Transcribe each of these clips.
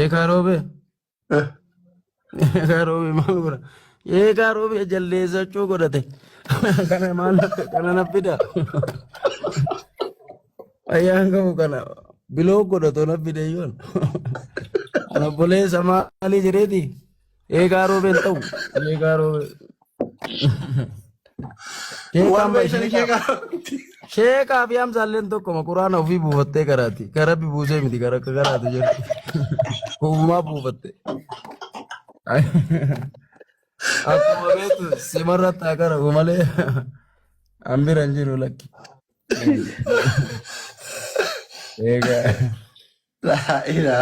Ekarobe, ekarobe maal ekarobe jalleessa chuu godhate. Kana maal kana naffida. Ayyaan qabu kana biloo godhatu naffide yoon. Ana boleessa maalii jireeti. Ekarobe hin ta'u. Ekarobe. Sheekaan sheekaa fi hamsaalleen tokkoma quraana ofii buufattee karaati. Karabbi buusee miti kara akka karaatu jedhu. Uumaa buufatte. Akkuma beektu simarratti haa karamu malee hambira hin jiru lakki.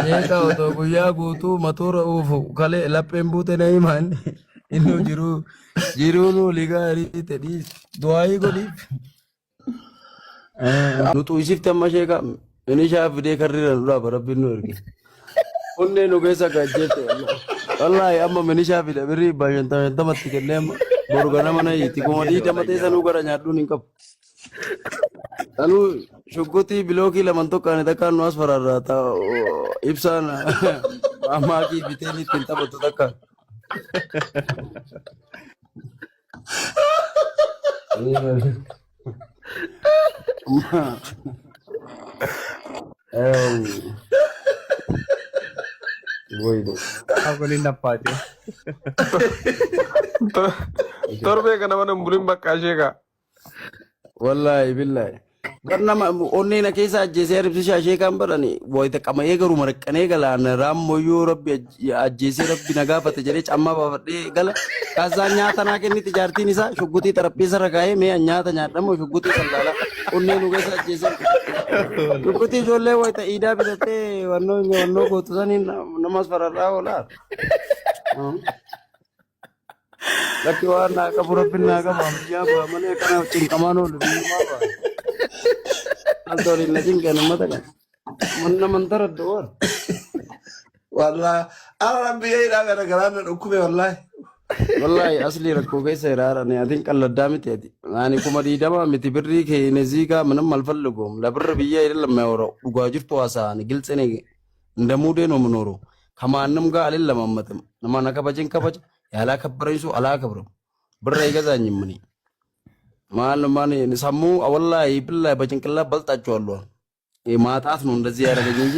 Sheekaa otoo guyyaa guutuu matuura uufu kalee lapheen buute na himaan inni jiruu nu ligaa hiriite dhiis du'aayii godhiif. Nutu isifte amma sheekaa inni shaafidee karriira nu dhaaba rabbiin nu erge. Onnee nu keessa gaajjeette wallaahi amma mini shaafidha birrii baay'intamatti kennee amma boru ganama na hiiti kuma dhiidama teessa nu gara nyaadhuun hin qabu. Anuu shuggutii bilookii laman tokkaan takkaan nu as fararraa ibsaan maakii biteen ittiin taphatu takkaan. Aku ni dapat je. Torbe kana mana mulin bakka sheeka. Wallahi billahi. Karena onni na keessa ajjeesee ribsishaa sheekaan barani boyta qama eegaru marqanee galaan raammoyyuu rabbi ajjeesee rabbi na gaafate jedhee cammaa baafadhee gala kaasaan nyaata naa kenniti jaartiin isaa shuggutii xarapheessa irra kaa'ee mee nyaata nyaadhamoo shuggutii sallaala onnee nu keessa ajjeesee shuggutii ijoollee wayita iidaa bitattee wannoo gootu saniin namas fararraa oolaa. Lakki waan naa qabu rabbiin naa qabu ammayyaa ba'a malee kana cinqamaan oolu biyyummaa ba'a. Altorin na cinqan ummata kan manna mantara doon. Wallahi Rabbi ira gara garana dhukkube wallahi. Wallahi asli rakkoo keessa iraara ne atin qalladdaa miti ati. Ani kuma diidama miti birrii kee ne ziigaa manam malfallugoom la birra biyya ira lamma yoro dhugaa jirtu haasa'ani gilxene ndamuudee no munoro kamaannam gaa alin lamammatam nama na kabajin kabaja yaalaa kabbaraisu alaa kabram birra igaza nyimmani. Mani samu wallahi billahi በጭንቅላ በልጣቸዋለሁ ማጣት ነው እንደዚህ ያደረገኝ እንጂ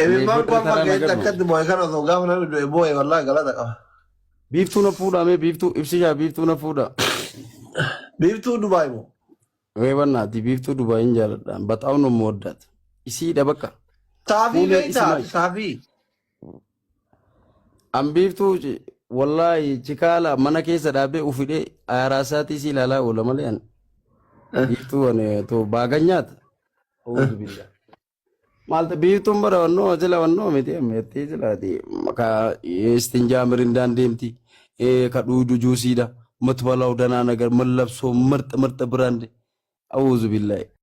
ኤቢማን ቋንቋ ከከት ቦይ ከነ ነው ጋር ነው ቦይ wallahi ገላታ ቀባ ቢፍቱ ነው ፉዳ ሜ ቢፍቱ ኢብሲሻ ቢፍቱ ነው ፉዳ ቢፍቱ ዱባይ ነው ወይ በእናትህ ቢፍቱ ዱባይ እንጃለዳ በጣም ነው የምወዳት እሲ ደበቃ ታፊ ቤታ ታፊ አምቢፍቱ wallahi chikala mana keessa dhaabee ufidee aaraasaati si ilaalaa oola malee an biiftuu ane to baaganyyaata uuzu billah maalta biiftuun bara wannoo jala wannoo miti ammeettee jilaati maka istinjaa mirindaan deemti ka dhuudu juusiidha matbalaa udanaa nagar mallabsoo mirxa mirxa biraande auzu billahi